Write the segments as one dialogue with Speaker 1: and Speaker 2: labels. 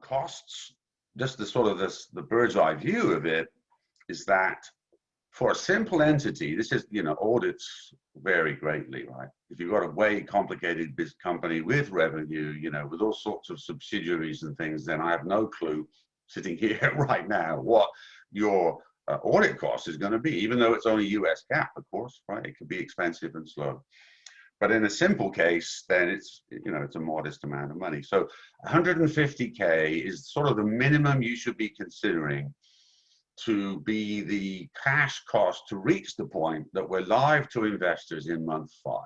Speaker 1: costs, just the sort of the bird's eye view of it is that for a simple entity, this is, audits vary greatly, right? If you've got a way complicated business company with revenue, with all sorts of subsidiaries and things, then I have no clue sitting here right now what your audit cost is going to be, even though it's only US GAAP, of course, right? It could be expensive and slow. But in a simple case, then it's, it's a modest amount of money. So 150K is sort of the minimum you should be considering to be the cash cost to reach the point that we're live to investors in month 5.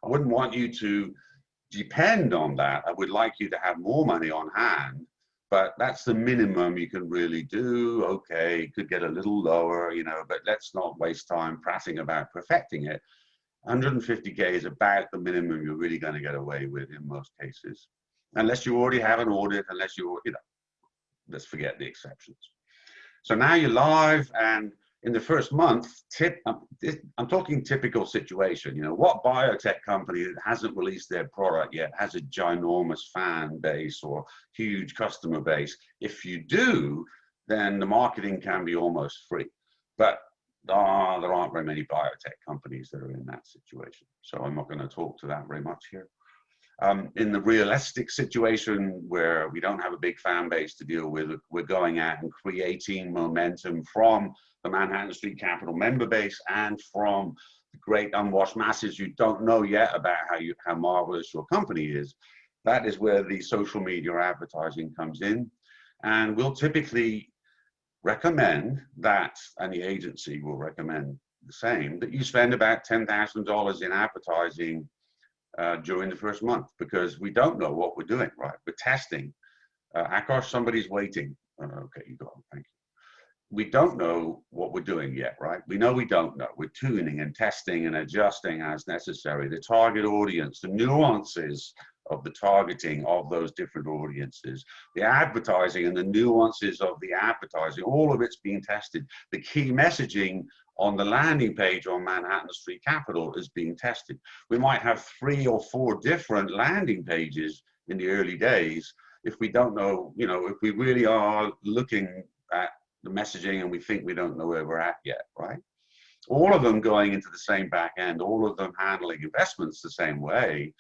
Speaker 1: I wouldn't want you to depend on that. I would like you to have more money on hand, but that's the minimum you can really do. Okay, could get a little lower, but let's not waste time prating about perfecting it. 150K is about the minimum you're really going to get away with in most cases, unless you already have an audit, unless you, let's forget the exceptions. So now you're live, and in the first month, I'm talking typical situation. What biotech company that hasn't released their product yet has a ginormous fan base or huge customer base? If you do, then the marketing can be almost free. But there aren't very many biotech companies that are in that situation. So I'm not going to talk to that very much here. In the realistic situation where we don't have a big fan base to deal with, we're going out and creating momentum from the Manhattan Street Capital member base and from the great unwashed masses who don't know yet about how marvelous your company is. That is where the social media advertising comes in. And we'll typically recommend that, and the agency will recommend the same, that you spend about $10,000 in advertising during the first month, because we don't know what we're doing, right? We're testing. Akash, somebody's waiting. Okay, you go on, thank you. We don't know what we're doing yet, right? We know we don't know. We're tuning and testing and adjusting as necessary. The target audience, the nuances of the targeting of those different audiences, the advertising and the nuances of the advertising, all of it's being tested. The key messaging on the landing page on Manhattan Street Capital is being tested. We might have 3 or 4 different landing pages in the early days if we don't know, if we really are looking at the messaging and we think we don't know where we're at yet, right? All of them going into the same back end, all of them handling investments the same way,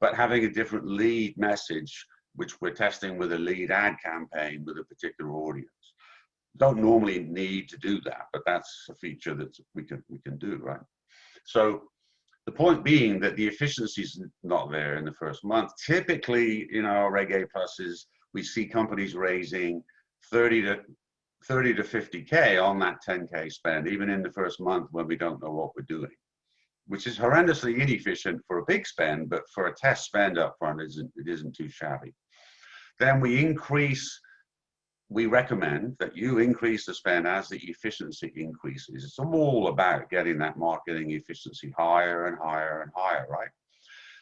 Speaker 1: but having a different lead message, which we're testing with a lead ad campaign with a particular audience. Don't normally need to do that, but that's a feature that we can do, right? So the point being that the efficiency is not there in the first month. Typically, in our Reg A pluses, we see companies raising 30 to 50K on that 10K spend, even in the first month when we don't know what we're doing, which is horrendously inefficient for a big spend, but for a test spend up front, it isn't too shabby. Then we recommend that you increase the spend as the efficiency increases. It's all about getting that marketing efficiency higher and higher and higher, right?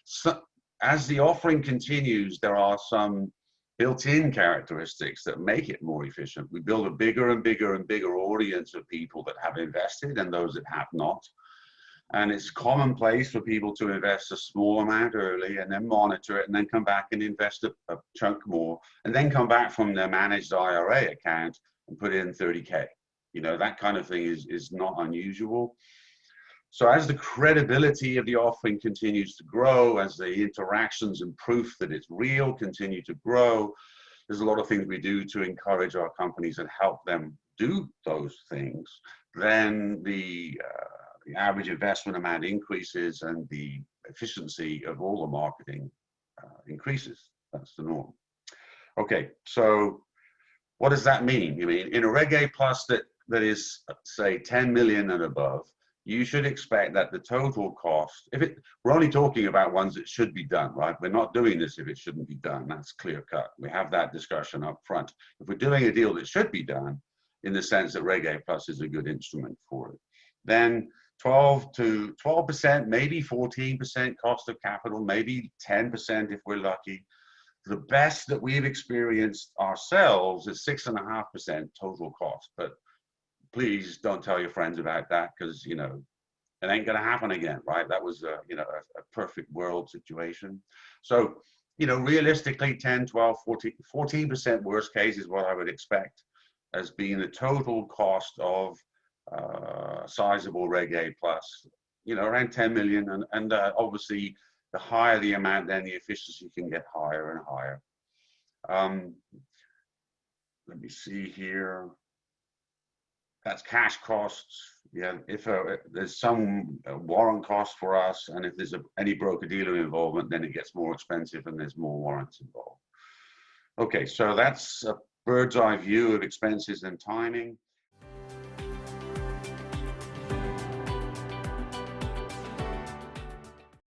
Speaker 1: So as the offering continues, there are some built-in characteristics that make it more efficient. We build a bigger and bigger and bigger audience of people that have invested and those that have not. And it's commonplace for people to invest a small amount early and then monitor it and then come back and invest a chunk more and then come back from their managed IRA account and put in 30K. That kind of thing is not unusual. So as the credibility of the offering continues to grow, as the interactions and proof that it's real continue to grow, there's a lot of things we do to encourage our companies and help them do those things. Then the average investment amount increases and the efficiency of all the marketing increases. That's the norm. Okay, so what does that mean? In a Reg A plus that is, say, 10 million and above, you should expect that the total cost, we're only talking about ones that should be done, right? We're not doing this if it shouldn't be done. That's clear cut. We have that discussion up front. If we're doing a deal that should be done, in the sense that Reg A plus is a good instrument for it, then 12%, maybe 14% cost of capital, maybe 10% if we're lucky. The best that we've experienced ourselves is 6.5% total cost. But please don't tell your friends about that, because it ain't gonna happen again, right? That was a perfect world situation. So you know, realistically 10, 12, 14% worst case is what I would expect as being the total cost of sizable Reg A plus, you know, around 10 million. And obviously, the higher the amount, then the efficiency can get higher and higher. Let me see here. That's cash costs. Yeah, if there's some warrant cost for us, and if there's any broker-dealer involvement, then it gets more expensive and there's more warrants involved. Okay, so that's a bird's eye view of expenses and timing.